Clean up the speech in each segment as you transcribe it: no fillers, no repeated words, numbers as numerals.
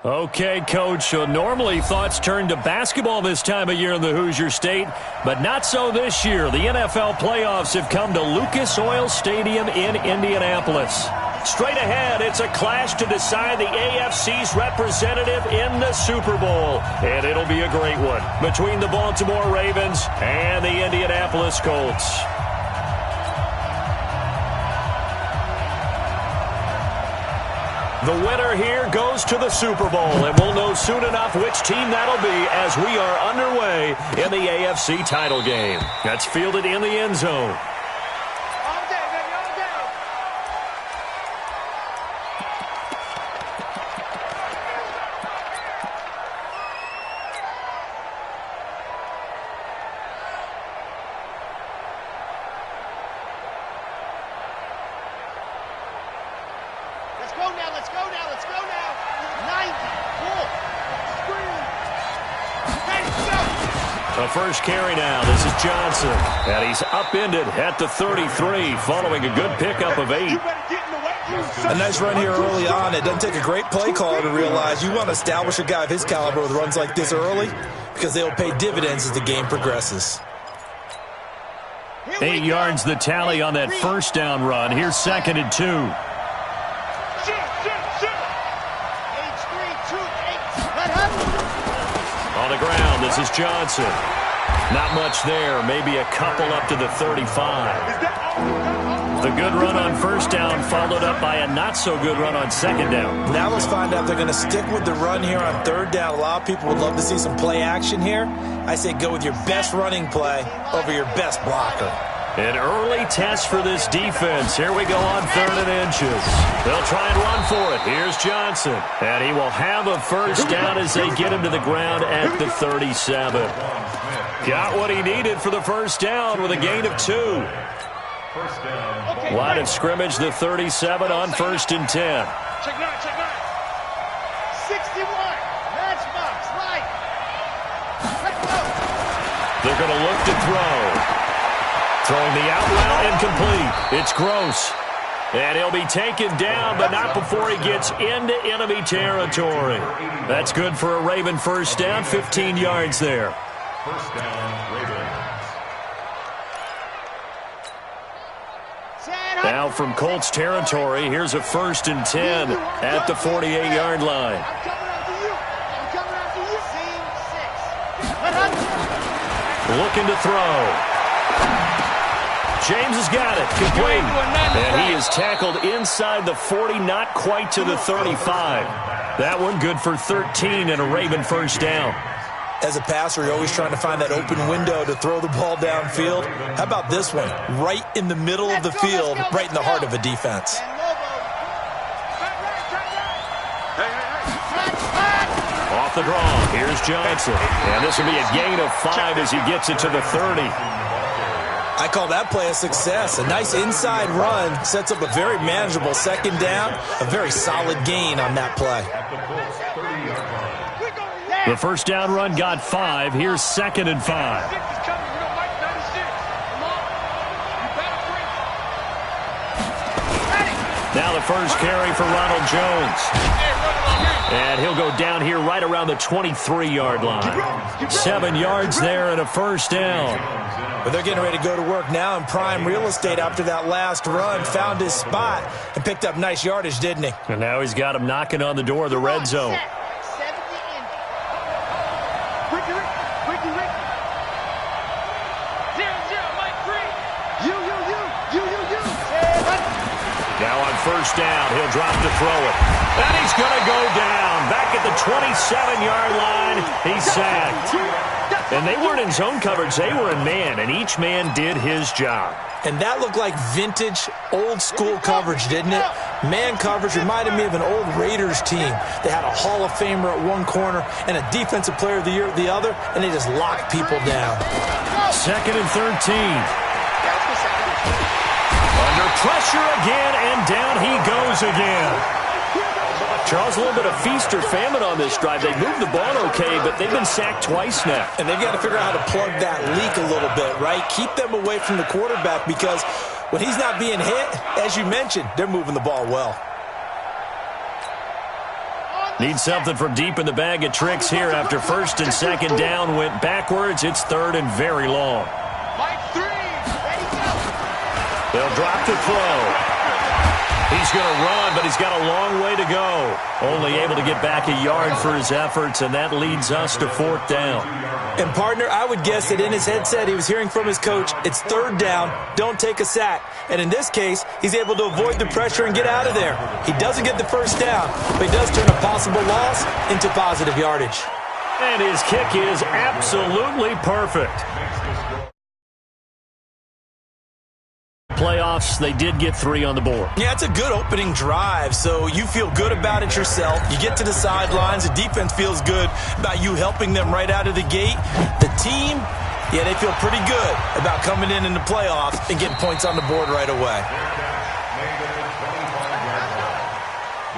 Okay, Coach, so normally thoughts turn to basketball this time of year in the Hoosier State, but not so this year. The NFL playoffs have come to Lucas Oil Stadium in Indianapolis. Straight ahead, it's a clash to decide the AFC's representative in the Super Bowl, and it'll be a great one between the Baltimore Ravens and the Indianapolis Colts. The winner here goes to the Super Bowl, and we'll know soon enough which team that'll be as we are underway in the AFC title game. That's fielded in the end zone. First carry now. This is Johnson. And he's upended at the 33 following a good pickup of 8. A nice run here early on. It doesn't take a great play caller to realize you want to establish a guy of his caliber with runs like this early because they'll pay dividends as the game progresses. 8 yards the tally on that first down run. Here's 2nd and 2. On the ground, this is Johnson. Not much there, maybe a couple up to the 35. The good run on first down followed up by a not-so-good run on 2nd down. Now let's find out if they're going to stick with the run here on 3rd down. A lot of people would love to see some play action here. I say go with your best running play over your best blocker. An early test for this defense. Here we go on 3rd and inches. They'll try and run for it. Here's Johnson. And he will have a first down as they get him to the ground at the 37. Got what he needed for the first down with a gain of 2. Line of scrimmage, the 37 on 1st and 10. Check 61. Matchbox, right. They're going to look to throw. Throwing the out route incomplete. It's Gross. And he'll be taken down, but not before he gets into enemy territory. That's good for a Raven first down, 15 yards there. First down, Ravens. Now from Colts territory, here's a 1st and 10 at the 48-yard line. Looking to throw. James has got it, complete. And he is tackled inside the 40, not quite to the 35. That one good for 13 and a Raven first down. As a passer, you're always trying to find that open window to throw the ball downfield. How about this one? Right in the middle of the field, right in the heart of a defense. Off the draw, here's Johnson. And this will be a gain of 5 as he gets it to the 30. I call that play a success. A nice inside run sets up a very manageable 2nd down. A very solid gain on that play. The first down run got 5. Here's 2nd and 5. Now the first carry for Ronald Jones. And he'll go down here right around the 23-yard line. 7 yards there and a first down. But they're getting ready to go to work now in prime real estate after that last run. Found his spot and picked up nice yardage, didn't he? And now he's got him knocking on the door of the red zone. Now on first down, he'll drop to throw it. And he's going to go down. Back at the 27-yard line, he's sacked. And they weren't in zone coverage, they were in man, and each man did his job. And that looked like vintage, old-school coverage, didn't it? Man coverage reminded me of an old Raiders team. They had a Hall of Famer at one corner and a Defensive Player of the Year at the other, and they just locked people down. 2nd and 13. Under pressure again, and down he goes again. Charles, a little bit of feast or famine on this drive. They moved the ball okay, but they've been sacked twice now. And they've got to figure out how to plug that leak a little bit, right? Keep them away from the quarterback because when he's not being hit, as you mentioned, they're moving the ball well. On Need something from deep in the bag of tricks here after first and second down went backwards. It's third and very long. Mike 3, ready, go. They'll drop the throw. He's going to run, but he's got a long way to go. Only able to get back a yard for his efforts, and that leads us to fourth down. And, partner, I would guess that in his headset he was hearing from his coach, it's third down, don't take a sack. And in this case, he's able to avoid the pressure and get out of there. He doesn't get the first down, but he does turn a possible loss into positive yardage. And his kick is absolutely perfect. Playoffs, they did get 3 on the board. Yeah, it's a good opening drive, so you feel good about it yourself. You get to the sidelines, the defense feels good about you helping them right out of the gate. The team, yeah, they feel pretty good about coming in the playoffs and getting points on the board right away.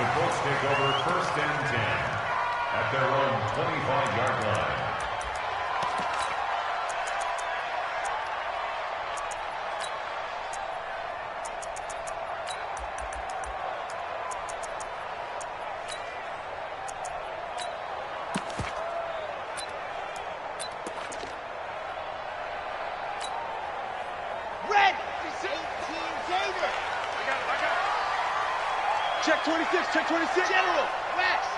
The Colts take over first and 10 at their own 25-yard line. Check 26, check 26. General, West.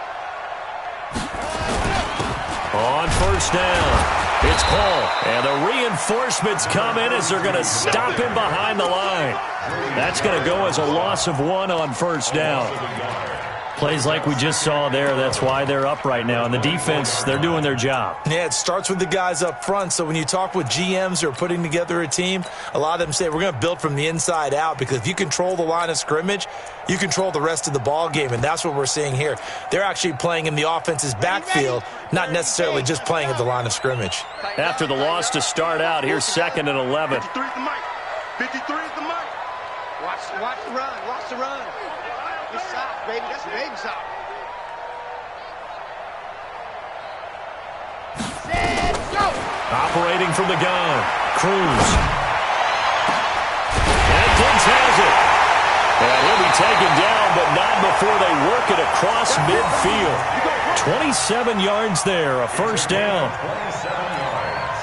On first down, it's Cole. And the reinforcements come in as they're going to stop him behind the line. That's going to go as a loss of 1 on first down. Plays like we just saw there, that's why they're up right now. And the defense, they're doing their job. Yeah, it starts with the guys up front. So when you talk with GMs who are putting together a team, a lot of them say we're going to build from the inside out, because if you control the line of scrimmage, you control the rest of the ball game, and that's what we're seeing here. They're actually playing in the offense's backfield, not necessarily just playing at the line of scrimmage. After the loss to start out, here's 2nd and 11. 53 is the mic. 53 is the mic. Watch the run. Watch the run. Good shot, baby. That's a baby shot. Set, go. Operating from the gun, Cruz. And Diggs has it. And he'll be taken down, but not before they work it across midfield. 27 yards there, a first down. 27 yards.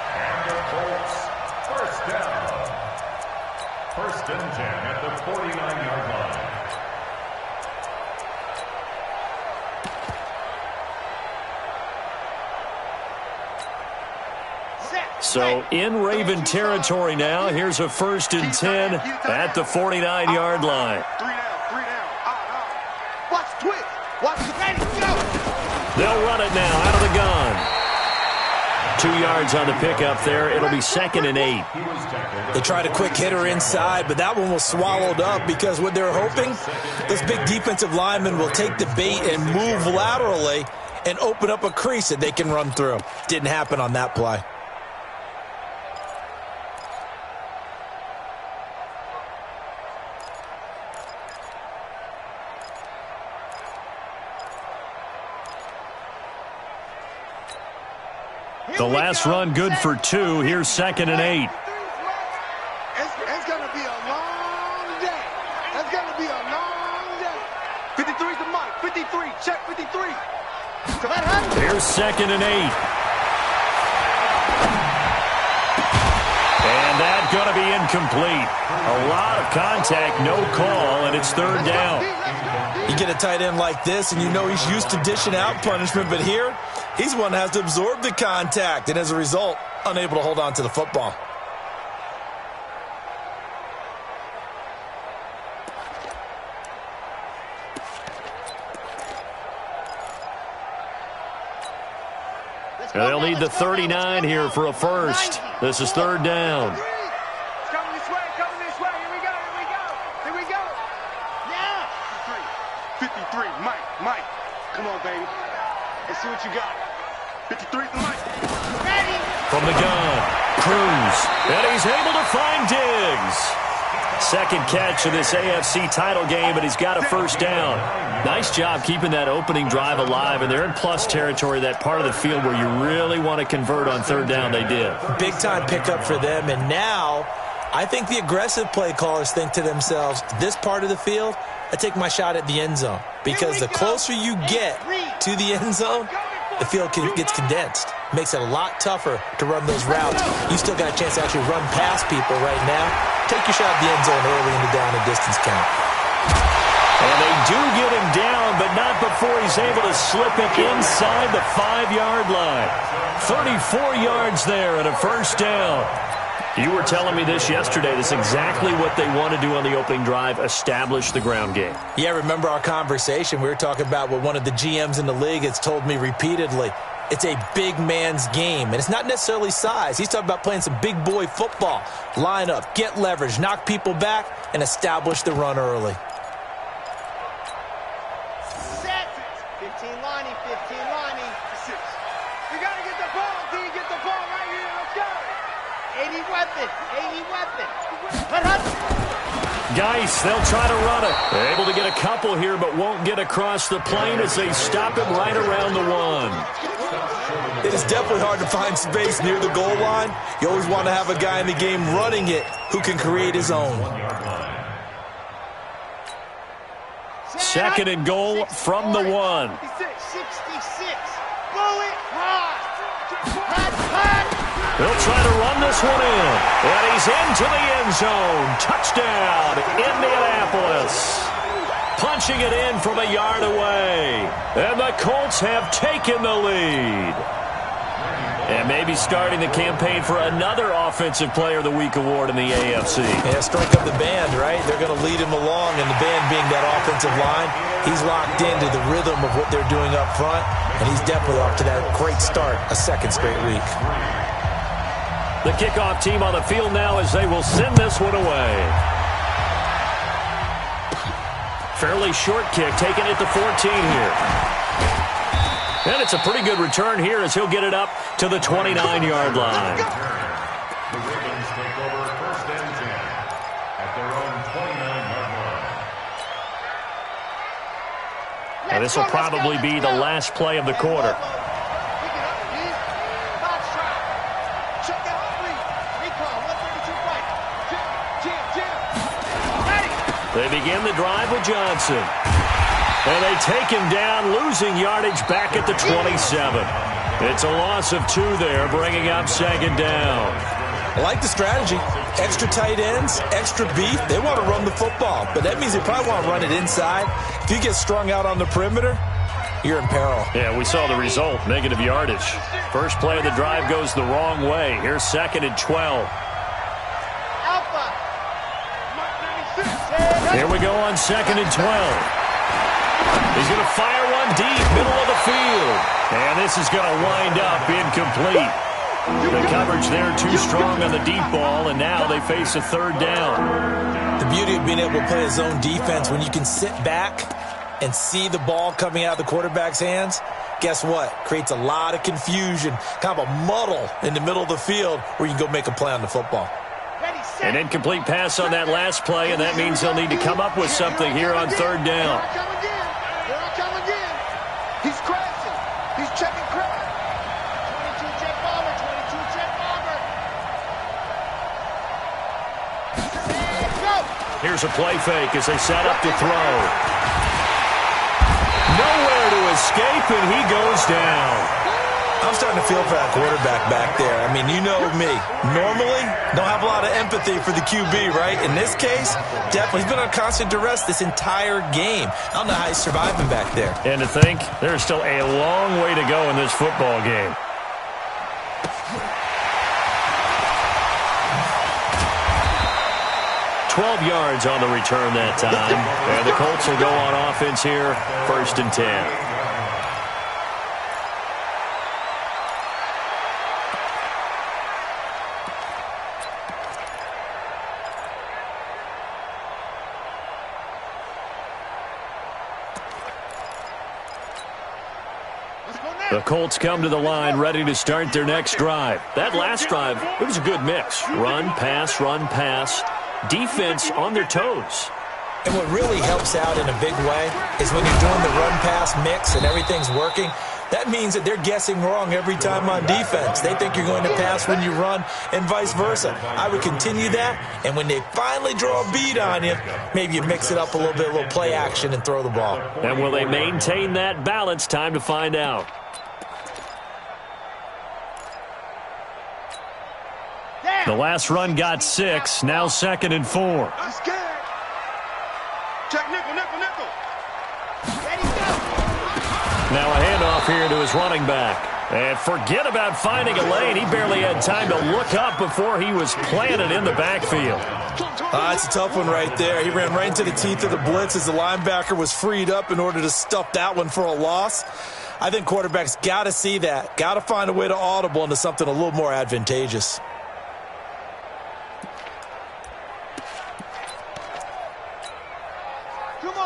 And the Colts, first down. First and 10 at the 49-yard line. So in Raven territory now, here's a first and 10 at the 49-yard line. 3 down. Watch the twist. Watch the ready, go. They'll run it now out of the gun. 2 yards on the pickup there. It'll be 2nd and 8. They tried a quick hitter inside, but that one was swallowed up, because what they're hoping, this big defensive lineman will take the bait and move laterally and open up a crease that they can run through. Didn't happen on that play. The last run good for 2. Here's 2nd and 8. It's going to be a long day. It's going to be a long day. 53 is the mic. 53. Check 53. Here's 2nd and 8. And that's going to be incomplete. A lot of contact, no call, and it's third down. You get a tight end like this, and you know he's used to dishing out punishment, but here, he's one that has to absorb the contact, and as a result, unable to hold on to the football. And they'll need the 39 here for a first. This is third down. It's coming this way. Here we go. Yeah. 53. Mike. Come on, baby. Let's see what you got. 53 is the mic. Ready. From the gun, Cruz. And he's able to find Diggs. Second catch of this AFC title game, and he's got a first down. Nice job keeping that opening drive alive, and they're in plus territory, that part of the field where you really want to convert on third down. They did. Big-time pickup for them, and now I think the aggressive play callers think to themselves, this part of the field, I take my shot at the end zone. Because the closer you get to the end zone, the field gets condensed. Makes it a lot tougher to run those routes. You still got a chance to actually run past people right now. Take your shot at the end zone early in the down and distance count. And they do get him down, but not before he's able to slip it inside the 5-yard line. 34 yards there and a first down. You were telling me this yesterday. This is exactly what they want to do on the opening drive, establish the ground game. Yeah, remember our conversation? We were talking about what one of the GMs in the league has told me repeatedly. It's a big man's game, and it's not necessarily size. He's talking about playing some big boy football. Line up, get leverage, knock people back, and establish the run early. Set. 15 Lonnie, 15 Lonnie. You got to get the ball. Can you get the ball right here? Let's go. 80 weapon, 80 weapon. Geis, they'll try to run it. They're able to get a couple here, but won't get across the plane as they stop him right around the 1. It is definitely hard to find space near the goal line. You always want to have a guy in the game running it who can create his own. 2nd and goal from the 1. 66. Blow it hard. Hot. He'll try to run this one in. And he's into the end zone. Touchdown, Indianapolis. Punching it in from a yard away. And the Colts have taken the lead. And maybe starting the campaign for another Offensive Player of the Week award in the AFC. Yeah, strike up the band, right? They're going to lead him along, and the band being that offensive line, he's locked into the rhythm of what they're doing up front, and he's definitely off to that great start, a 2nd straight week. The kickoff team on the field now as they will send this one away. Fairly short kick, taking it to 14 here. And it's a pretty good return here as he'll get it up to the 29-yard line. The Ravens take over 1st and 10 at their own 29-yard line. And this will probably be the last play of the quarter. They begin the drive with Johnson. And they take him down, losing yardage back at the 27. It's a loss of 2 there, bringing up 2nd down. I like the strategy. Extra tight ends, extra beef. They want to run the football, but that means they probably want to run it inside. If you get strung out on the perimeter, you're in peril. Yeah, we saw the result, negative yardage. First play of the drive goes the wrong way. Here's 2nd and 12. Here we go on 2nd and 12. He's going to fire one deep, middle of the field. And this is going to wind up incomplete. The coverage there too strong on the deep ball, and now they face a 3rd down. The beauty of being able to play a zone defense when you can sit back and see the ball coming out of the quarterback's hands, guess what? Creates a lot of confusion, kind of a muddle in the middle of the field where you can go make a play on the football. An incomplete pass on that last play, and that means they'll need to come up with something here on 3rd down. He's crashing. He's checking crash. 22 jet bomber, 22 jet bomber. Go. Here's a play fake as they set up to throw. Nowhere to escape, and he goes down. I'm starting to feel for that quarterback back there. I mean, you know me. Normally, don't have a lot of empathy for the QB, right? In this case, definitely. He's been on constant duress this entire game. I don't know how he's surviving back there. And to think, there's still a long way to go in this football game. $12 yards on the return that time. And the Colts will go on offense here, 1st and 10. The Colts come to the line ready to start their next drive. That last drive, it was a good mix. Run, pass, defense on their toes. And what really helps out in a big way is when you're doing the run-pass mix and everything's working, That means that they're guessing wrong every time on defense. They think you're going to pass when you run and vice versa. I would continue that, and when they finally draw a beat on you, maybe you mix it up a little bit, a little play action, and throw the ball. And will they maintain that balance? Time to find out. The last run got 6, now 2nd and 4. I'm scared. Check nickel, nickel, nickel. Ready, go. Now a handoff here to his running back. And forget about finding a lane. He barely had time to look up before he was planted in the backfield. It's a tough one right there. He ran right into the teeth of the blitz as the linebacker was freed up in order to stuff that one for a loss. I think quarterbacks got to see that. Got to find a way to audible into something a little more advantageous.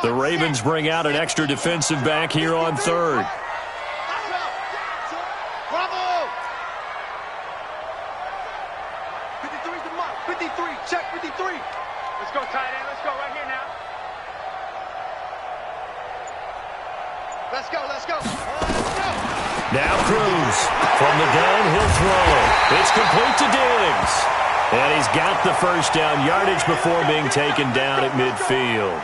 The Ravens bring out an extra defensive back here on 3rd. Bravo. 53's the mark. 53. Check 53. Let's go, tight end. Let's go right here now. Let's go, let's go. Let's go. Now Cruz from the gun, he'll throw. It's complete to Diggs. And he's got the first down yardage before being taken down at midfield.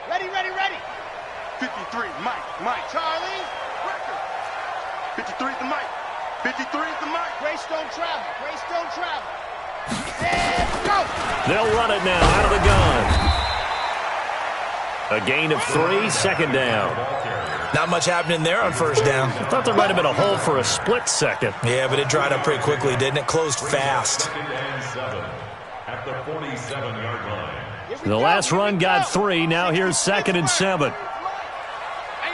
Ready, ready, ready. 53, Mike. Charlie. 53's the Mike. 53's the Mike. Grace don't travel. Grace don't travel. And go. They'll run it now out of the gun. A gain of 3, 2nd down. Not much happening there on 1st down. I thought there might have been a hole for a split second. Yeah, but it dried up pretty quickly, didn't it? Closed fast. At the 47-yard line. The last run got 3. Now here's 2nd and 7. Ain't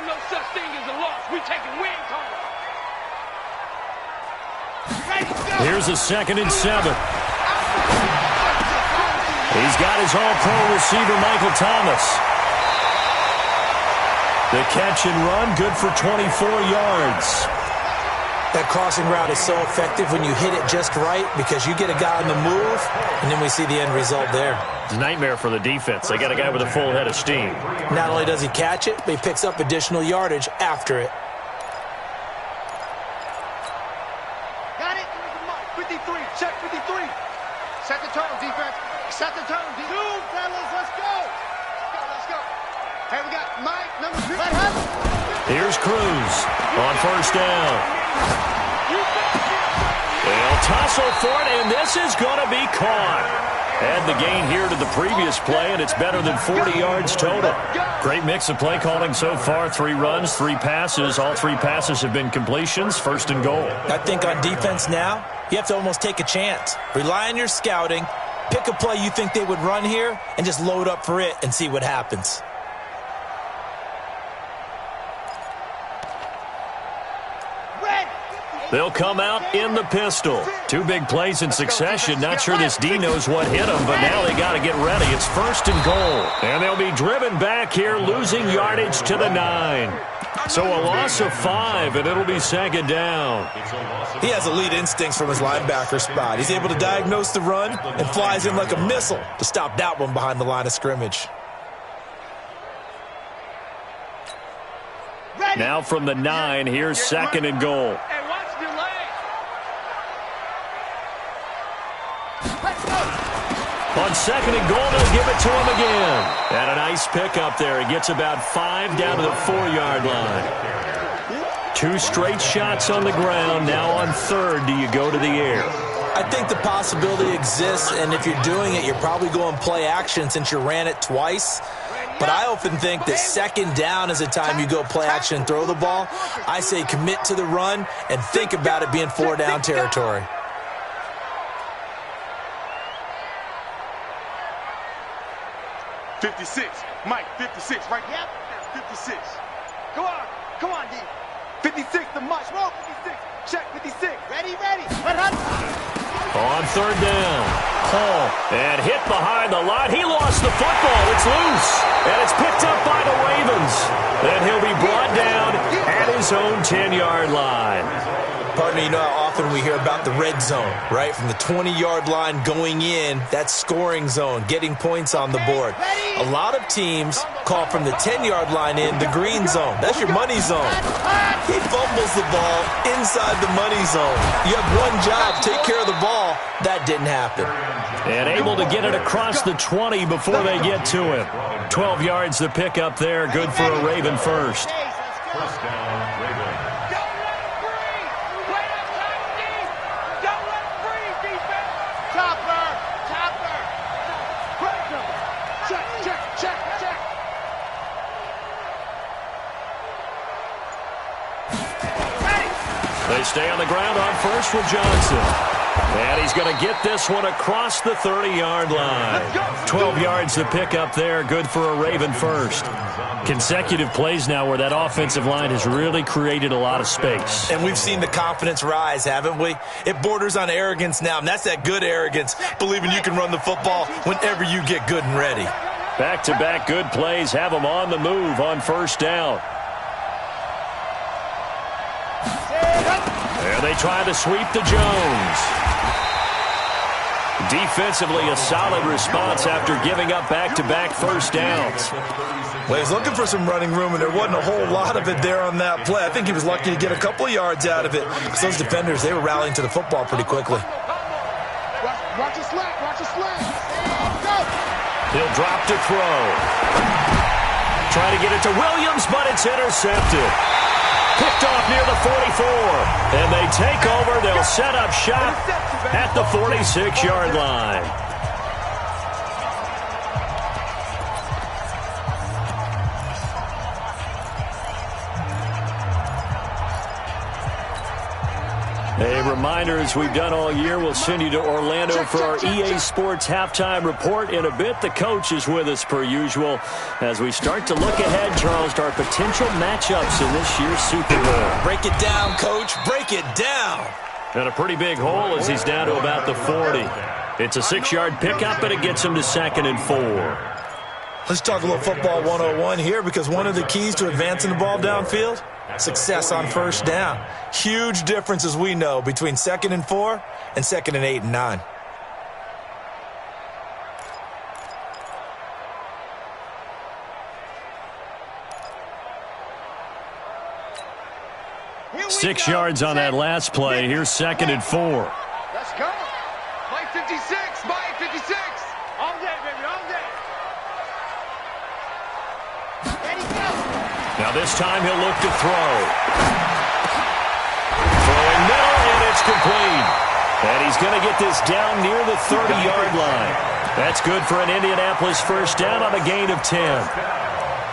no such thing as a loss. We taking wins home. Here's a 2nd and 7. He's got his all-pro receiver, Michael Thomas. The catch and run, good for 24 yards. That crossing route is so effective when you hit it just right because you get a guy on the move, and then we see the end result there. It's a nightmare for the defense. They got a guy with a full head of steam. Not only does he catch it, but he picks up additional yardage after it. Got it. 53, check 53. Set the tone, defense. Set the tone, defense. Two, fellas, let's go. Let's go. Hey, we got Mike, number 2. Here's Cruz on 1st down. They'll tussle for it, and this is going to be caught. Add the gain here to the previous play, and it's better than 40 yards total. Great mix of play calling so far. 3 runs, 3 passes. All 3 passes have been completions. 1st and goal. I think on defense now, you have to almost take a chance. Rely on your scouting. Pick a play you think they would run here, and just load up for it and see what happens. They'll come out in the pistol. 2 big plays in succession. Not sure this D knows what hit him, but now they got to get ready. It's 1st and goal. And they'll be driven back here, losing yardage to the 9. So a loss of 5, and it'll be 2nd down. He has elite instincts from his linebacker spot. He's able to diagnose the run and flies in like a missile to stop that one behind the line of scrimmage. Now from the 9, here's 2nd and goal. On 2nd and goal, they'll give it to him again. And a nice pickup there. He gets about 5 down to the 4-yard line. 2 straight shots on the ground. Now on 3rd, do you go to the air? I think the possibility exists, and if you're doing it, you're probably going play action since you ran it twice. But I often think that 2nd down is the time you go play action and throw the ball. I say commit to the run and think about it being 4-down territory. Mike, 56, right there. 56. Come on, D. 56, the much. Whoa, 56. Check 56. Ready. On 3rd down, Hall, and hit behind the line. He lost the football. It's loose, and it's picked up by the Ravens. Then he'll be brought down at his own 10-yard line. Partner, you know how often we hear about the red zone, right? From the 20-yard line going in, that scoring zone, getting points on the board. A lot of teams call from the 10-yard line in the green zone. That's your money zone. He fumbles the ball inside the money zone. You have one job, take care of the ball. That didn't happen. And able to get it across the 20 before they get to him. 12 yards the pick up there, good for a Raven first. First down, Ravens. Don't let him breathe! Wait up, tight deep! Don't let him breathe, defense! Chopper! Chopper! Break him! Check, check, check, check! Ready! They stay on the ground on first with Johnson. And he's going to get this one across the 30-yard line. 12 yards to pick up there, good for a Raven first. Consecutive plays now where that offensive line has really created a lot of space. And we've seen the confidence rise, haven't we? It borders on arrogance now, and that's that good arrogance, believing you can run the football whenever you get good and ready. Back-to-back good plays have them on the move on first down. There they try to sweep to Jones. Defensively, a solid response after giving up back-to-back first downs. Well, he was looking for some running room, and there wasn't a whole lot of it there on that play. I think he was lucky to get a couple of yards out of it, because those defenders, they were rallying to the football pretty quickly. Watch your slack, watch your slack! Go! He'll drop to throw. Try to get it to Williams, but it's intercepted. Picked off near the 44. And they take over. They'll set up shop at the 46-yard line. A reminder, as we've done all year, we'll send you to Orlando for our EA Sports halftime report in a bit. The coach is with us per usual as we start to look ahead, Charles, to our potential matchups in this year's Super Bowl. Break it down, Coach. Break it down. And a pretty big hole as he's down to about the 40. It's a 6-yard pickup, and it gets him to 2nd and 4. Let's talk a little football 101 here, because one of the keys to advancing the ball downfield, success on first down. Huge difference, as we know, between 2nd and 4 and 2nd and 8 and 9. Here 6 go. yards on that last play. Here's 2nd and 4. Let's go! Mike 56! Mike 56! All day, baby, all day! Ready, go! Now this time he'll look to throw. Throwing middle, and it's complete. And he's going to get this down near the 30-yard line. That's good for an Indianapolis first down on a gain of 10.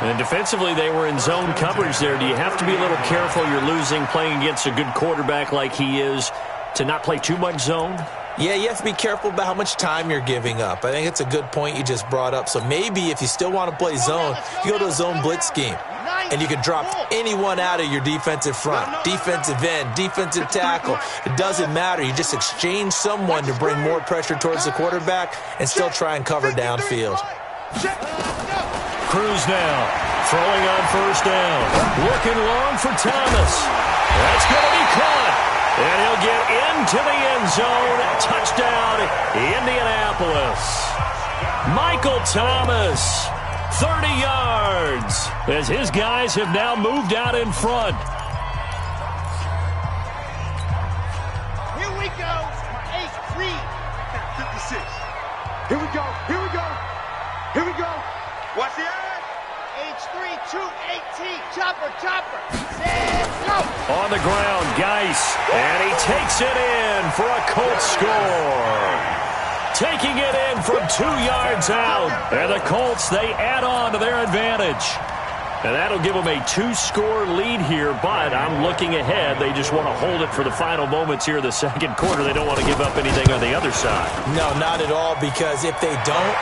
And defensively, they were in zone coverage there. Do you have to be a little careful? You're losing, playing against a good quarterback like he is, to not play too much zone? Yeah, you have to be careful about how much time you're giving up. I think it's a good point you just brought up. So maybe if you still want to play zone, you go to a zone blitz scheme. And you can drop anyone out of your defensive front, defensive end, defensive tackle. It doesn't matter. You just exchange someone to bring more pressure towards the quarterback and still try and cover downfield. Cruz now, throwing on first down. Looking long for Thomas. That's going to be caught. And he'll get into the end zone. Touchdown, Indianapolis. Michael Thomas, 30 yards, as his guys have now moved out in front. Here we go! H3! 56. Here we go! Here we go! Here we go! Watch the eye! H3, 218, chopper, chopper! Set, go! On the ground, Geis, and he takes it in for a Colts score. Taking it in from 2 yards out. And the Colts, they add on to their advantage. And that'll give them a 2-score lead here, but I'm looking ahead. They just want to hold it for the final moments here in the second quarter. They don't want to give up anything on the other side. No, not at all, because if they don't,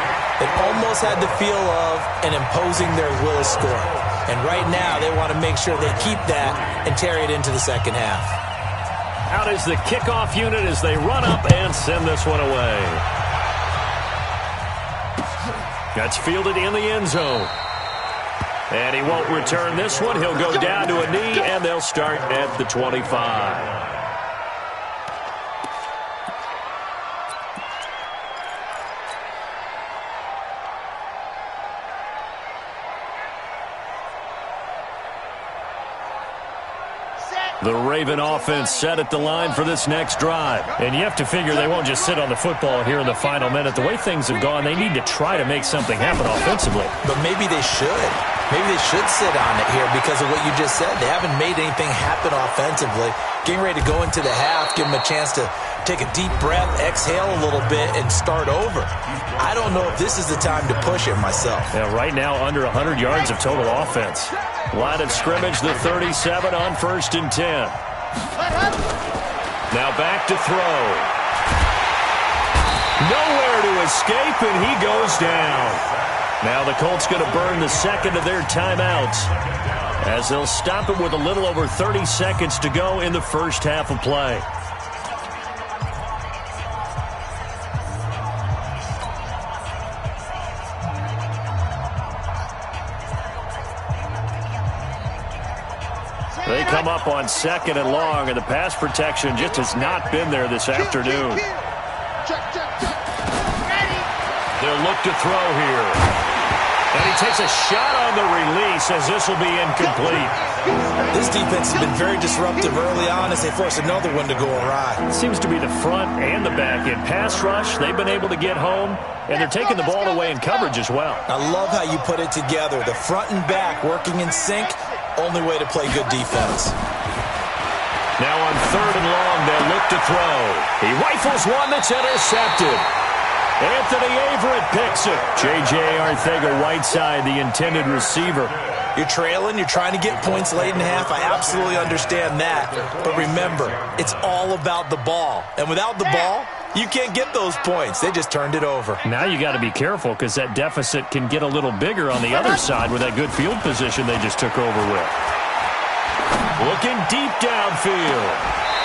it almost had the feel of an imposing their will score. And right now, they want to make sure they keep that and carry it into the second half. Out is the kickoff unit as they run up and send this one away. That's fielded in the end zone. And he won't return this one. He'll go down to a knee, and they'll start at the 25. The Raven offense set at the line for this next drive. And you have to figure they won't just sit on the football here in the final minute. The way things have gone, they need to try to make something happen offensively. But maybe they should. Maybe they should sit on it here because of what you just said. They haven't made anything happen offensively. Getting ready to go into the half, give them a chance to take a deep breath, exhale a little bit, and start over. I don't know if this is the time to push it myself. Yeah, right now, under 100 yards of total offense. Line of scrimmage, the 37 on 1st and 10. Now back to throw. Nowhere to escape, and he goes down. Now the Colts going to burn the second of their timeouts as they'll stop it with a little over 30 seconds to go in the first half of play. They come up on 2nd and long, and the pass protection just has not been there this afternoon. They'll look to throw here. And he takes a shot on the release as this will be incomplete. This defense has been very disruptive early on as they force another one to go awry. It seems to be the front and the back end. Pass rush, they've been able to get home, and they're taking the ball away in coverage as well. I love how you put it together. The front and back working in sync, only way to play good defense. Now on 3rd and long, they'll look to throw. He rifles one that's intercepted. Anthony Averett picks it. J.J. Arcega-Whiteside, the intended receiver. You're trailing. You're trying to get points late in the half. I absolutely understand that. But remember, it's all about the ball. And without the ball, you can't get those points. They just turned it over. Now you got to be careful because that deficit can get a little bigger on the other side with that good field position they just took over with. Looking deep downfield.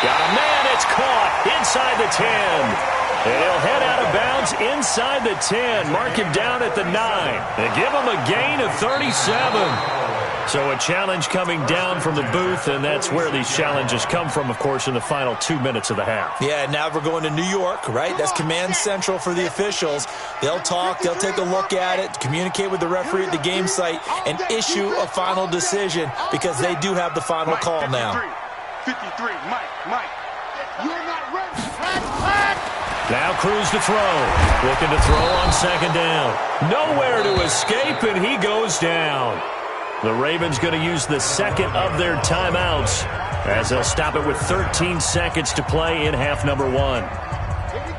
Got a man. It's caught inside the 10. And he'll head out of bounds inside the 10. Mark him down at the 9. And give him a gain of 37. So a challenge coming down from the booth, and that's where these challenges come from, of course, in the final 2 minutes of the half. Yeah, now we're going to New York, right? That's command central for the officials. They'll talk, they'll take a look at it, communicate with the referee at the game site, and issue a final decision because they do have the final call now. 53, Mike. You're not ready. Now Cruz to throw. Looking to throw on 2nd down. Nowhere to escape, and he goes down. The Ravens going to use the 2nd of their timeouts as they'll stop it with 13 seconds to play in half number 1.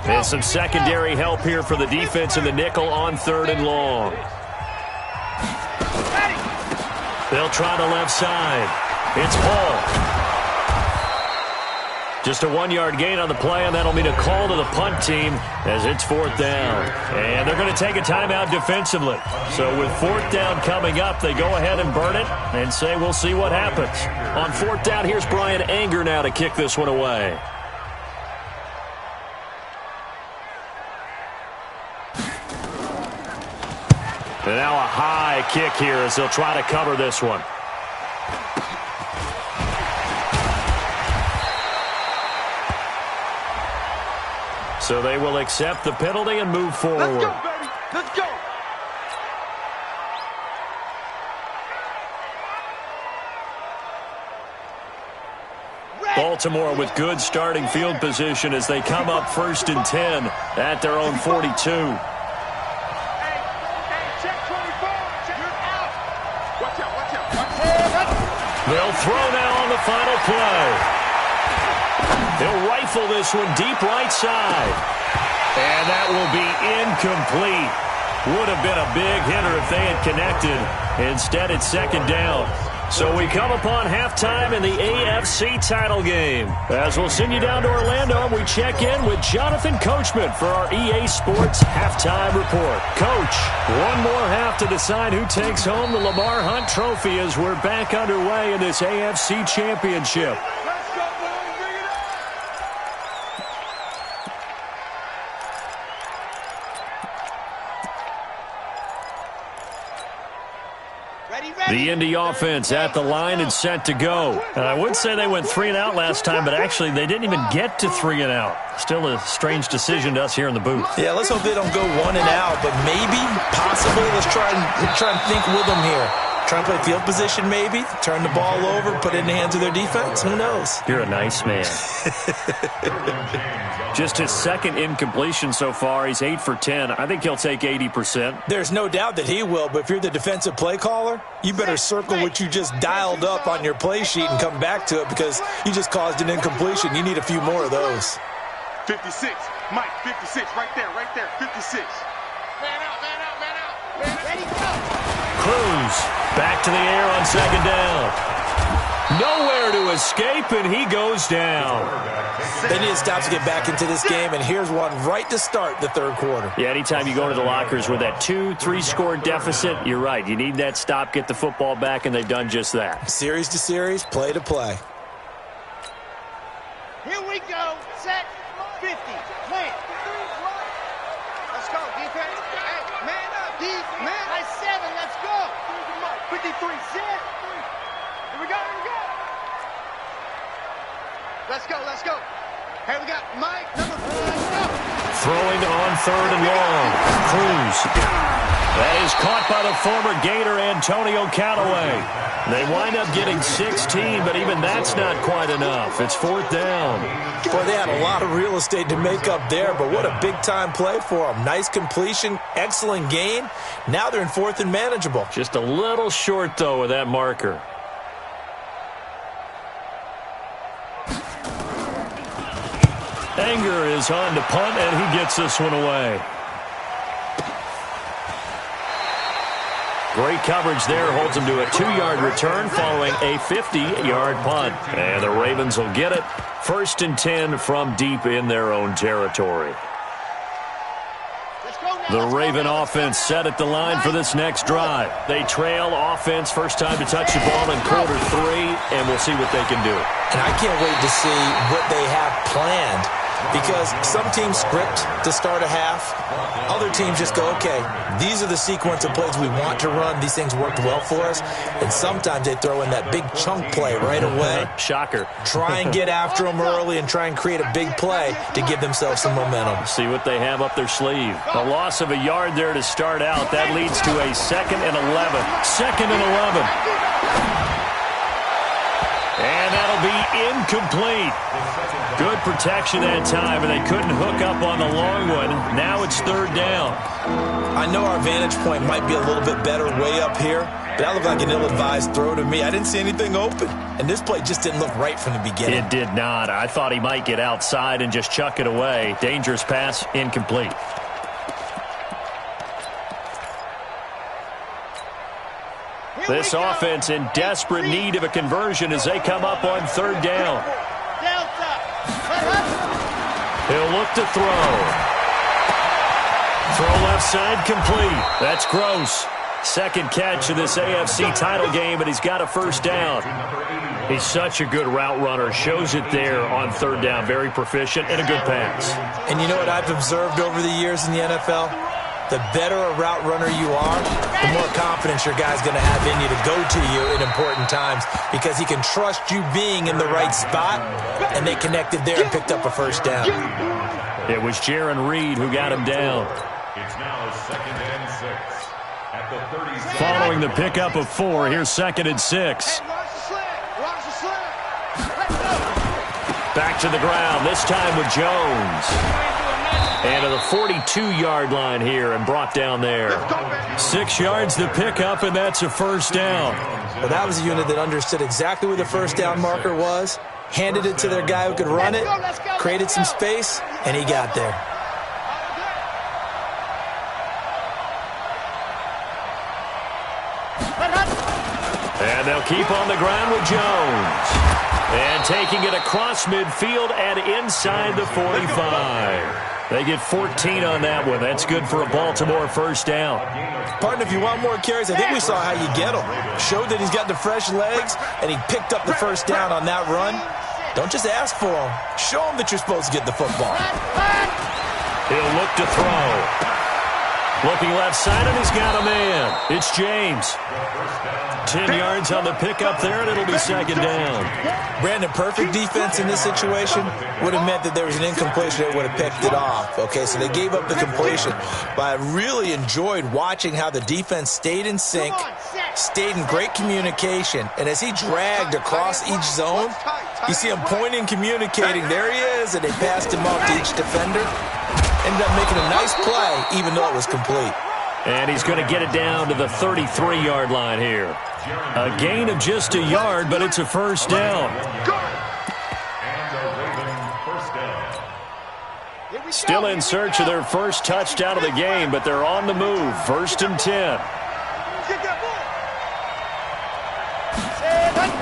There's some secondary help here for the defense in the nickel on 3rd and long. They'll try the left side. It's Paul. Just a 1-yard gain on the play, and that'll mean a call to the punt team as it's 4th down. And they're going to take a timeout defensively. So with 4th down coming up, they go ahead and burn it and say we'll see what happens. On 4th down, here's Brian Anger now to kick this one away. And now a high kick here as they'll try to cover this one. So they will accept the penalty and move forward. Let's go, baby. Let's go. Baltimore with good starting field position as they come up 1st and 10 at their own 42. Hey, check 24. You're out. Watch out. They'll throw now on the final play. They'll rifle this one deep right side. And that will be incomplete. Would have been a big hitter if they had connected. Instead, it's 2nd down. So we come upon halftime in the AFC title game. As we'll send you down to Orlando, we check in with Jonathan Coachman for our EA Sports Halftime Report. Coach, one more half to decide who takes home the Lamar Hunt Trophy as we're back underway in this AFC Championship. The Indy offense at the line and set to go. And I would say they went 3 and out last time, but actually they didn't even get to 3 and out. Still a strange decision to us here in the booth. Yeah, let's hope they don't go 1 and out, but maybe, possibly, let's try and think with them here. Trying to play field position maybe, turn the ball over, put it in the hands of their defense. Who knows? You're a nice man. Just his second incompletion so far. He's 8 for 10. I think he'll take 80%. There's no doubt that he will, but if you're the defensive play caller, you better circle what you just dialed up on your play sheet and come back to it because you just caused an incompletion. You need a few more of those. 56. Mike, 56. Right there, 56. Man out, man out, man out. Ready, go. Cruz back to the air on second down. Nowhere to escape, and he goes down. They need to stop to get back into this game, and here's one right to start the third quarter. Yeah, anytime you go into the lockers with that 2-3 score deficit, you're right. You need that stop, get the football back, and they've done just that. Series to series, play to play. Here we go. Set. 50. Play. Let's go, defense. Hey, man up. Man. By 7. Let's go. 53. Set. Here we go. Let's go. Hey, we got Mike, number 4. Let's go. Throwing on third and long. Cruz. That is caught by the former Gator Antonio Callaway. They wind up getting 16, but even that's not quite enough. It's fourth down. Boy, they had a lot of real estate to make up there, but what a big-time play for them. Nice completion, excellent gain. Now they're in fourth and manageable. Just a little short, though, with that marker. Anger is on to punt, and he gets this one away. Great coverage there. Holds him to a 2-yard return following a 50-yard punt. And the Ravens will get it. 1st and 10 from deep in their own territory. The Raven offense set at the line for this next drive. They trail offense, first time to touch the ball in quarter 3, and we'll see what they can do. And I can't wait to see what they have planned. Because some teams script to start a half. Other teams just go, okay, these are the sequence of plays we want to run. These things worked well for us. And sometimes they throw in that big chunk play right away. Shocker. Try and get after them early and try and create a big play to give themselves some momentum. See what they have up their sleeve. A loss of a yard there to start out. That leads to a 2nd and 11. 2nd and 11. And that'll be incomplete. Good protection that time, and they couldn't hook up on the long one. Now it's third down. I know our vantage point might be a little bit better way up here, but that looked like an ill-advised throw to me. I didn't see anything open, and this play just didn't look right from the beginning. It did not. I thought he might get outside and just chuck it away. Dangerous pass, incomplete. This offense in desperate need of a conversion as they come up on third down. He'll look to throw. Throw left side complete. That's Gross. Second catch of this AFC title game, and he's got a first down. He's such a good route runner. Shows it there on third down. Very proficient and a good pass. And you know what I've observed over the years in the NFL? The better a route runner you are, the more confidence your guy's going to have in you to go to you in important times because he can trust you being in the right spot, and they connected there and picked up a first down. It was Jaron Reed who got him down. It's now 2nd and 6 at the 36. Following the pickup of 4, here's 2nd and 6. Back to the ground, this time with Jones. And to the 42-yard line here and brought down there. 6 yards to pick up, and that's a first down. Well, that was a unit that understood exactly where the first down marker was, handed it to their guy who could run it, created some space, and he got there. And they'll keep on the ground with Jones. And taking it across midfield and inside the 45. They get 14 on that one. That's good for a Baltimore first down. Partner, if you want more carries, I think we saw how you get them. Showed that he's got the fresh legs, and he picked up the first down on that run. Don't just ask for them. Show them that you're supposed to get the football. He'll look to throw. Looking left side, and he's got a man. It's James. 10 yards on the pickup there, and it'll be second down. Brandon, perfect defense in this situation would have meant that there was an incompletion that would have picked it off. Okay, so they gave up the completion. But I really enjoyed watching how the defense stayed in sync, stayed in great communication, and as he dragged across each zone, you see him pointing, communicating. There he is, and they passed him off to each defender. Ended up making a nice play, even though it was complete. And he's going to get it down to the 33-yard line here. A gain of just a yard, but it's a first down. Still in search of their first touchdown of the game, but they're on the move. 1st and 10.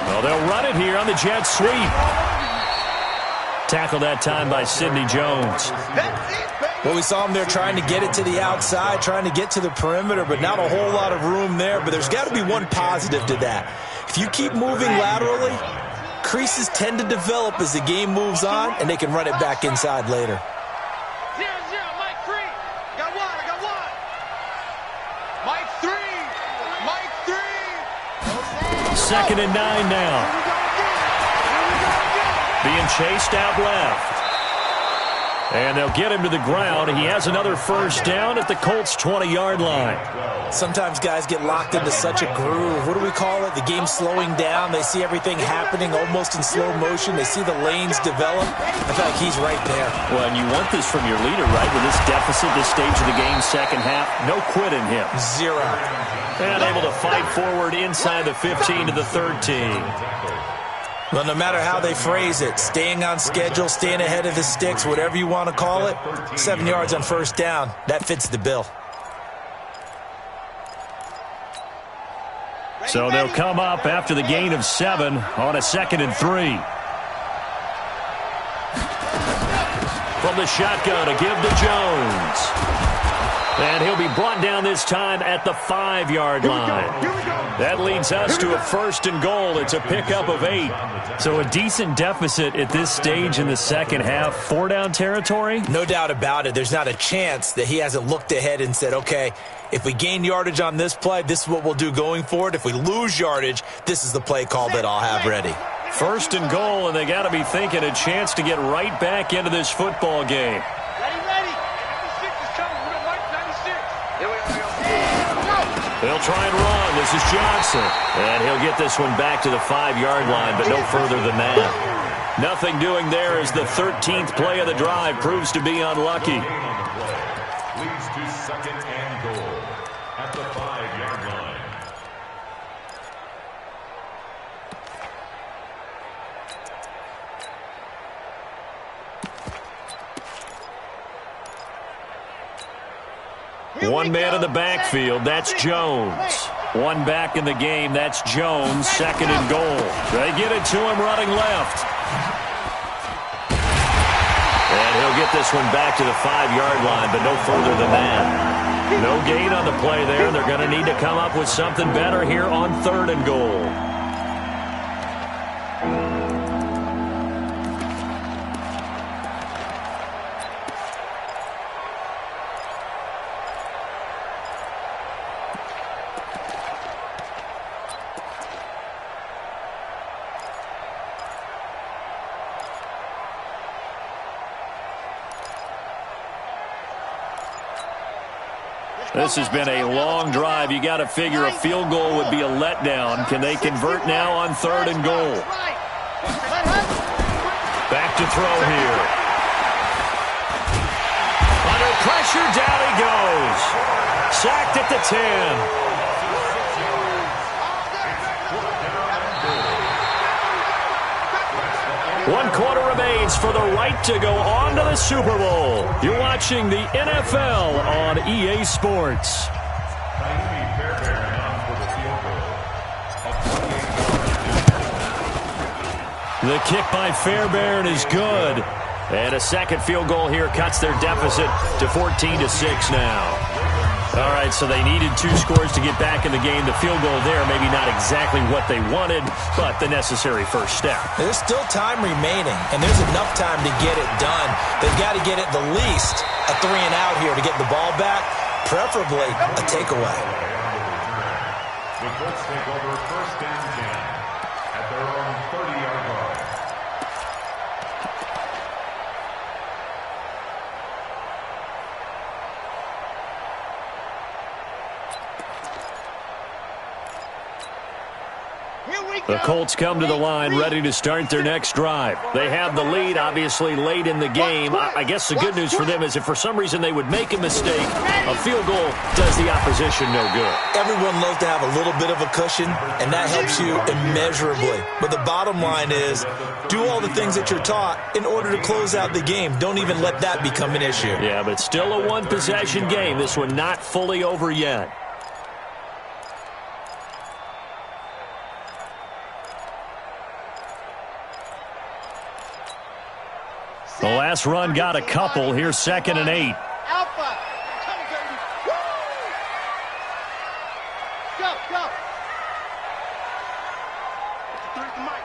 Well, they'll run it here on the jet sweep. Tackled that time by Sidney Jones. Well, we saw him there trying to get it to the outside, trying to get to the perimeter, but not a whole lot of room there. But there's got to be one positive to that. If you keep moving laterally, creases tend to develop as the game moves on, and they can run it back inside later. 0-0, Mike 3. Got one, I got one. Mike 3. Mike 3. 2nd and 9 now. Being chased out left. And they'll get him to the ground. He has another first down at the Colts' 20-yard line. Sometimes guys get locked into such a groove. What do we call it? The game's slowing down. They see everything happening almost in slow motion. They see the lanes develop. I feel like he's right there. Well, and you want this from your leader, right? With this deficit, this stage of the game, second half, no quit in him. Zero. And able to fight forward inside the 15 to the 13. Well, no matter how they phrase it, staying on schedule, staying ahead of the sticks, whatever you want to call it, 7 yards on first down, that fits the bill. So they'll come up after the gain of 7 on a 2nd and 3. From the shotgun to give to Jones. And he'll be brought down this time at the 5-yard line. That leads us to a 1st and goal. It's a pickup of 8. So a decent deficit at this stage in the second half. 4-down territory? No doubt about it. There's not a chance that he hasn't looked ahead and said, okay, if we gain yardage on this play, this is what we'll do going forward. If we lose yardage, this is the play call that I'll have ready. 1st and goal, and they got to be thinking a chance to get right back into this football game. They'll try and run. This is Johnson. And he'll get this one back to the 5-yard line, but no further than that. Nothing doing there as the 13th play of the drive proves to be unlucky. Leads to 2nd and goal at the 5-yard line. One man in the backfield, that's Jones. One back in the game, that's Jones, 2nd and goal. They get it to him running left. And he'll get this one back to the 5-yard line, but no further than that. No gain on the play there. They're going to need to come up with something better here on 3rd and goal. This has been a long drive. You got to figure a field goal would be a letdown. Can they convert now on 3rd and goal? Back to throw here. Under pressure, down he goes. Sacked at the 10. One quarter remains for the right to go on to the Super Bowl. You're watching the NFL on EA Sports. The kick by Fairbairn is good. And a second field goal here cuts their deficit to 14-6 now. All right, so they needed 2 scores to get back in the game. The field goal there, maybe not exactly what they wanted, but the necessary first step. There's still time remaining, and there's enough time to get it done. They've got to get at the least a 3 and out here to get the ball back, preferably a takeaway. The Colts take over 1st and 10 at their own 30-yard line. The Colts come to the line ready to start their next drive. They have the lead, obviously, late in the game. I guess the good news for them is if for some reason they would make a mistake, a field goal does the opposition no good. Everyone loves to have a little bit of a cushion, and that helps you immeasurably. But the bottom line is, do all the things that you're taught in order to close out the game. Don't even let that become an issue. Yeah, but still a one-possession game. This one not fully over yet. The last run got a couple. Here's 2nd and 8. Alpha. Come, baby. Woo! Go, go. 53 is the mic.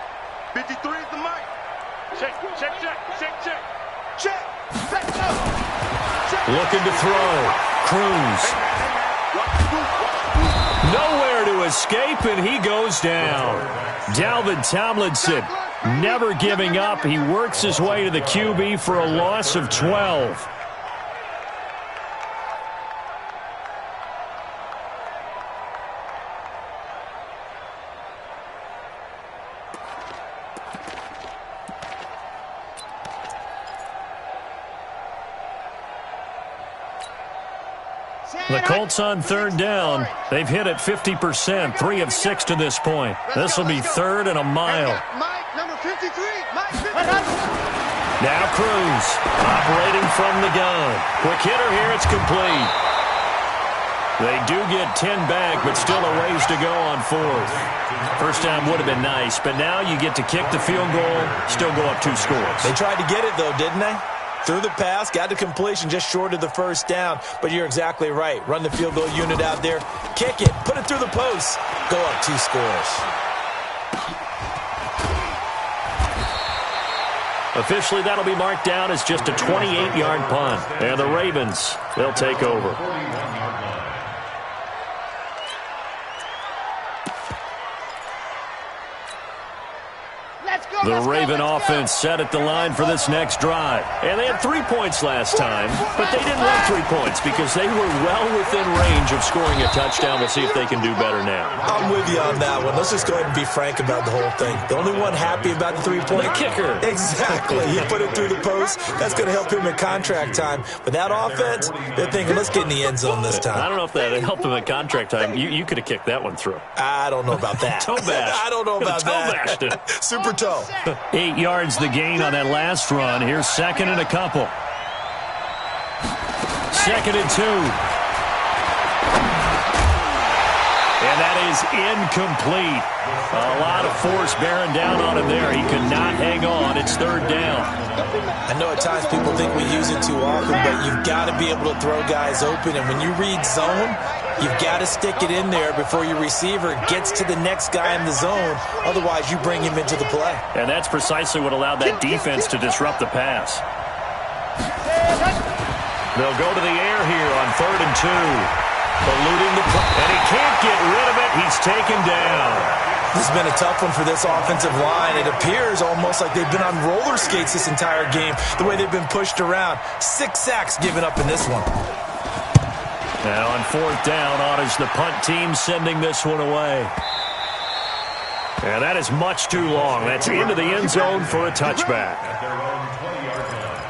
53 is the mic. Check, check, check, check, check. Check. Let's go. Check. Looking to throw. Cruz. Nowhere to escape, and he goes down. Dalvin Tomlinson never giving up. He works his way to the QB for a loss of 12. The Colts on 3rd down. They've hit it 50%, 3 of 6 to this point. This will be 3rd and a mile. Mike, number 53. Mike, 53. Now Cruz, operating from the gun. Quick hitter here, it's complete. They do get 10 back, but still a ways to go on 4th. First down would have been nice, but now you get to kick the field goal, still go up 2 scores. They tried to get it, though, didn't they? Threw the pass, got the completion just short of the first down. But you're exactly right. Run the field goal unit out there. Kick it. Put it through the post. Go up 2 scores. Officially, that'll be marked down as just a 28-yard punt. And the Ravens, they'll take over. The Raven offense set at the line for this next drive. And they had 3 points last time, but they didn't want 3 points because they were well within range of scoring a touchdown. We'll see if they can do better now. I'm with you on that one. Let's just go ahead and be frank about the whole thing. The only one happy about the 3-point kicker. Exactly. He put it through the post. That's going to help him in contract time. But that offense, they're thinking, let's get in the end zone this time. I don't know if that helped him at contract time. You could have kicked that one through. I don't know about that. Toe bash. I don't know about that. Toe bashed it. Super toe. 8 yards the gain on that last run. Here's 2nd and a couple. 2nd and 2. And that is incomplete. A lot of force bearing down on him there. He could not hang on. It's 3rd down. I know at times people think we use it too often, but you've got to be able to throw guys open. And when you read zone, you've got to stick it in there before your receiver gets to the next guy in the zone. Otherwise, you bring him into the play. And that's precisely what allowed that defense to disrupt the pass. They'll go to the air here on 3rd and 2. Eluding the play. And he can't get rid of it. He's taken down. This has been a tough one for this offensive line. It appears almost like they've been on roller skates this entire game, the way they've been pushed around. 6 sacks given up in this one. Now on 4th down, honors the punt team sending this one away. And that is much too long. That's into the end zone for a touchback. At their own 20-yard line.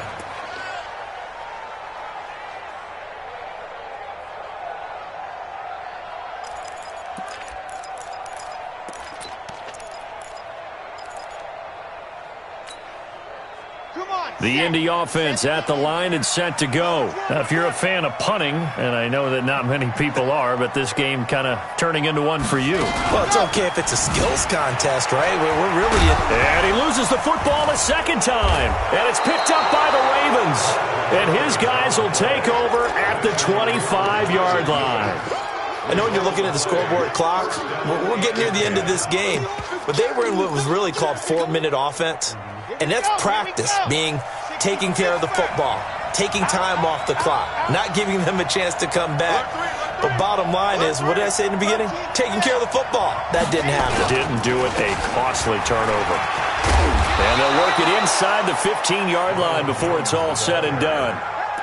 The Indy offense at the line and set to go. Now, if you're a fan of punting, and I know that not many people are, but this game kind of turning into one for you. Well, it's okay if it's a skills contest, right? We're really in. And he loses the football a second time. And it's picked up by the Ravens. And his guys will take over at the 25-yard line. I know when you're looking at the scoreboard clock, we're getting near the end of this game, but they were in what was really called 4-minute offense. And that's practice, being taking care of the football, taking time off the clock, not giving them a chance to come back. But bottom line is, what did I say in the beginning? Taking care of the football. That didn't happen. Didn't do it. A costly turnover. And they'll work it inside the 15-yard line before it's all said and done.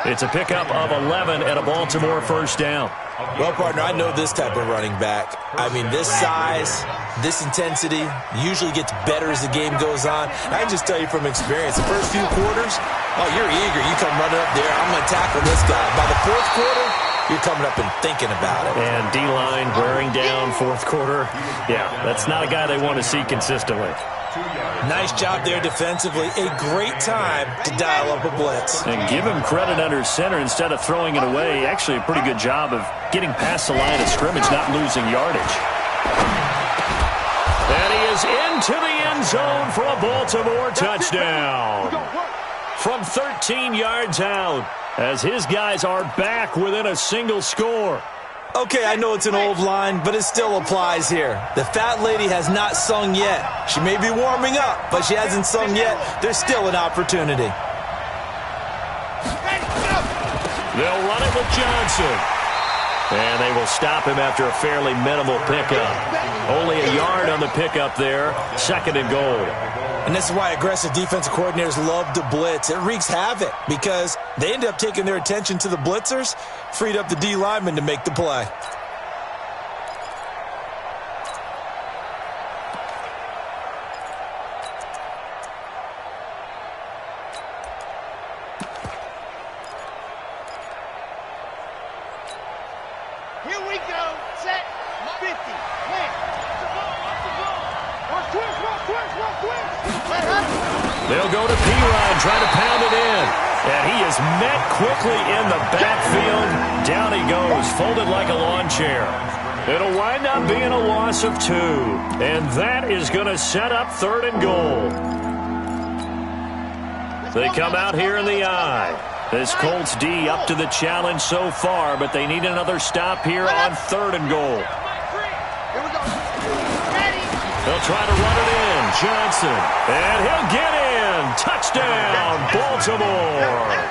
It's a pickup of 11 and a Baltimore first down. Well, partner, I know this type of running back. I mean, this size, this intensity usually gets better as the game goes on. I can just tell you from experience, the first few quarters, oh, you're eager. You come running up there, I'm going to tackle this guy. By the fourth quarter, you're coming up and thinking about it. And D-line wearing down fourth quarter. Yeah, that's not a guy they want to see consistently. Nice job there defensively. A great time to dial up a blitz. And give him credit under center instead of throwing it away. Actually, a pretty good job of getting past the line of scrimmage, not losing yardage. And he is into the end zone for a Baltimore touchdown. From 13 yards out, as his guys are back within a single score. Okay, I know it's an old line, but it still applies here. The fat lady has not sung yet. She may be warming up, but she hasn't sung yet. There's still an opportunity. They'll run it with Johnson. And they will stop him after a fairly minimal pickup. Only a yard on the pickup there. 2nd and goal. And this is why aggressive defensive coordinators love to blitz. It wreaks havoc because they end up taking their attention to the blitzers, freed up the D lineman to make the play. Here we go. Set. 50. Win. Watch twist. They'll go to P-Rod, trying to pound it in. And he is met quickly in the backfield. Down he goes, folded like a lawn chair. It'll wind up being a loss of 2. And that is going to set up 3rd and goal. They come out here in the eye. This Colts D up to the challenge so far, but they need another stop here on 3rd and goal. They'll try to run it in. Johnson. And he'll get in. Touchdown, Baltimore.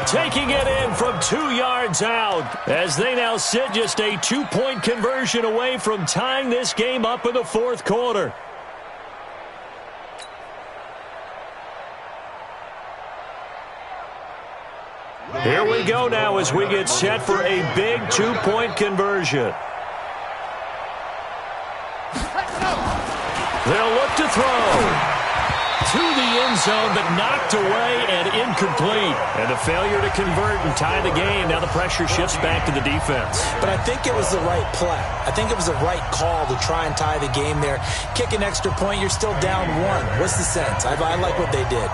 Taking it in from 2 yards out as they now sit just a 2-point conversion away from tying this game up in the 4th quarter. Here we go now as we get set for a big 2-point conversion. They'll look to throw. To the end zone, but knocked away and incomplete. And a failure to convert and tie the game. Now the pressure shifts back to the defense. But I think it was the right play. I think it was the right call to try and tie the game there. Kick an extra point, you're still down 1. What's the sense? I like what they did.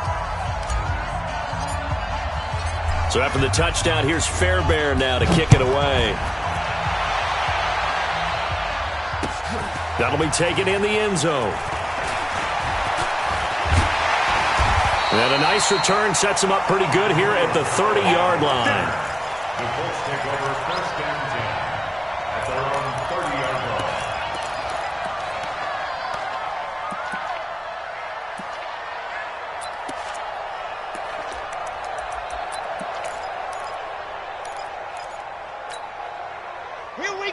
So after the touchdown, here's Fairbairn now to kick it away. That'll be taken in the end zone. And a nice return sets him up pretty good here at the 30-yard line. The Colts take over 1st and 10 at their own 30-yard line.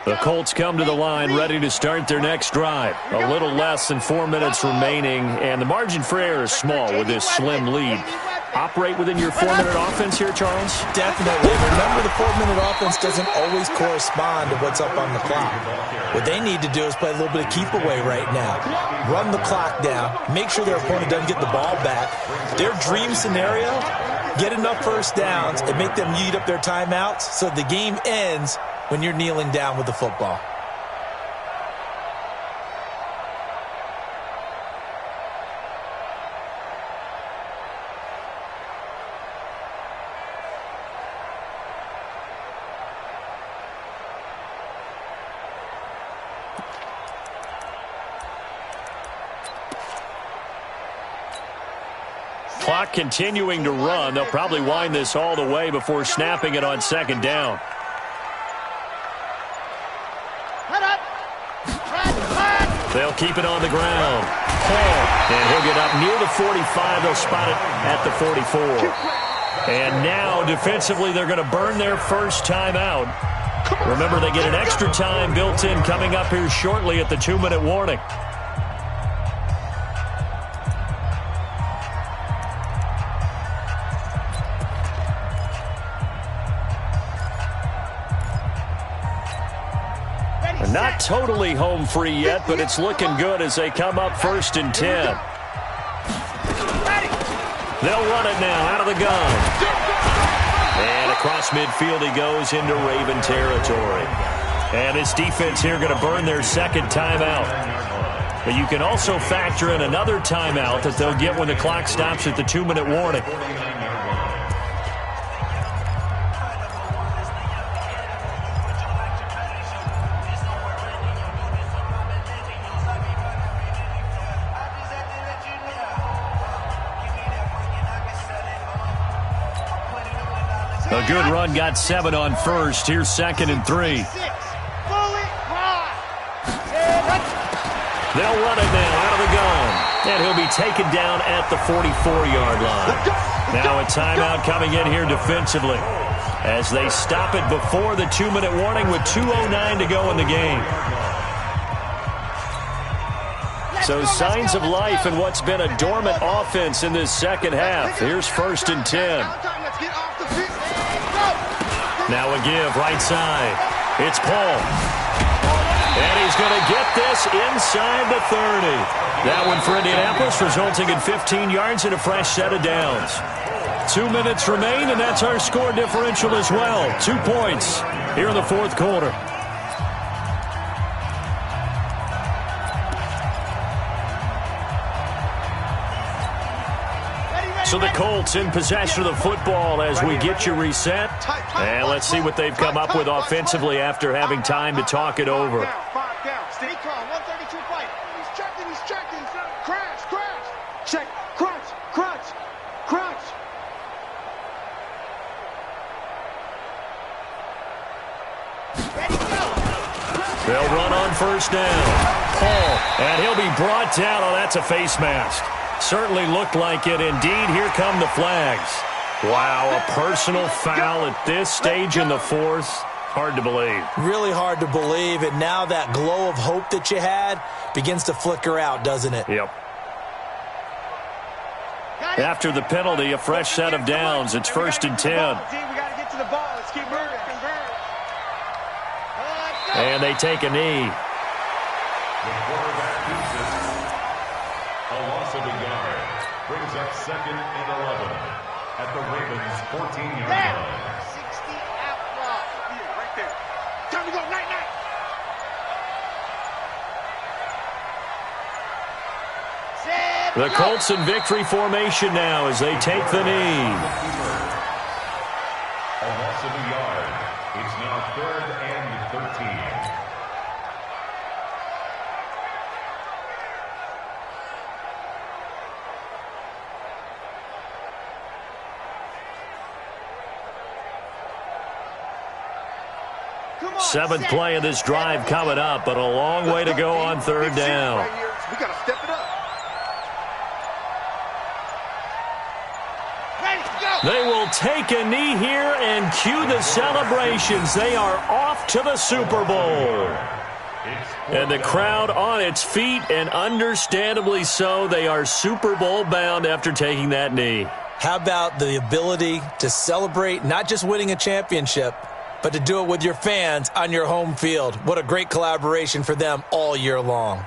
The Colts come to the line ready to start their next drive. A little less than 4 minutes remaining, and the margin for error is small with this slim lead. Operate within your 4-minute offense here, Charles? Definitely. Remember, the 4-minute offense doesn't always correspond to what's up on the clock. What they need to do is play a little bit of keep away right now. Run the clock down. Make sure their opponent doesn't get the ball back. Their dream scenario, get enough first downs and make them eat up their timeouts so the game ends when you're kneeling down with the football. Clock continuing to run. They'll probably wind this all the way before snapping it on 2nd down. They'll keep it on the ground. And he'll get up near the 45. They'll spot it at the 44. And now, defensively, they're going to burn their first time out. Remember, they get an extra time built in coming up here shortly at the 2-minute warning. Not totally home free yet, but it's looking good as they come up 1st and 10. They'll run it now out of the gun. And across midfield he goes into Raven territory. And this defense here going to burn their second timeout. But you can also factor in another timeout that they'll get when the clock stops at the 2-minute warning. A good run, got 7 on first. Here's 2nd and 3. They'll run it now out of the gun. And he'll be taken down at the 44-yard line. Now a timeout coming in here defensively as they stop it before the 2-minute warning with 2:09 to go in the game. So signs of life in what's been a dormant offense in this second half. Here's 1st and 10. Now a give right side. It's Paul. And he's going to get this inside the 30. That one for Indianapolis, resulting in 15 yards and a fresh set of downs. 2 minutes remain, and that's our score differential as well. 2 points here in the fourth quarter. So the Colts in possession of the football as we get you reset. And let's see what they've come up with offensively after having time to talk it over. Stay calm. 132 fight. He's checking. Crash. Check. Crunch. Ready, go. They'll run on 1st down. Paul, and he'll be brought down. Oh, that's a face mask. Certainly looked like it. Indeed, here come the flags. Wow, a personal foul at this stage in the fourth. Hard to believe. Really hard to believe, and now that glow of hope that you had begins to flicker out, doesn't it? Yep. After the penalty, a fresh set of downs. It's 1st and 10. We got to get to the ball. Let's keep moving. And they take a knee. The quarterback keeps it. A loss of a yard brings up 2nd and 11 at the Ravens' 14-yard line. 60 out block. Right there. Time to go. Night. The Colts in victory formation now as they take the knee. A loss of a yard. It's now 3rd and 13. Seventh play of this drive coming up, but a long way to go on 3rd down. We got to step it up. They will take a knee here and cue the celebrations. They are off to the Super Bowl. And the crowd on its feet, and understandably so. They are Super Bowl bound after taking that knee. How about the ability to celebrate not just winning a championship, but to do it with your fans on your home field? What a great collaboration for them all year long.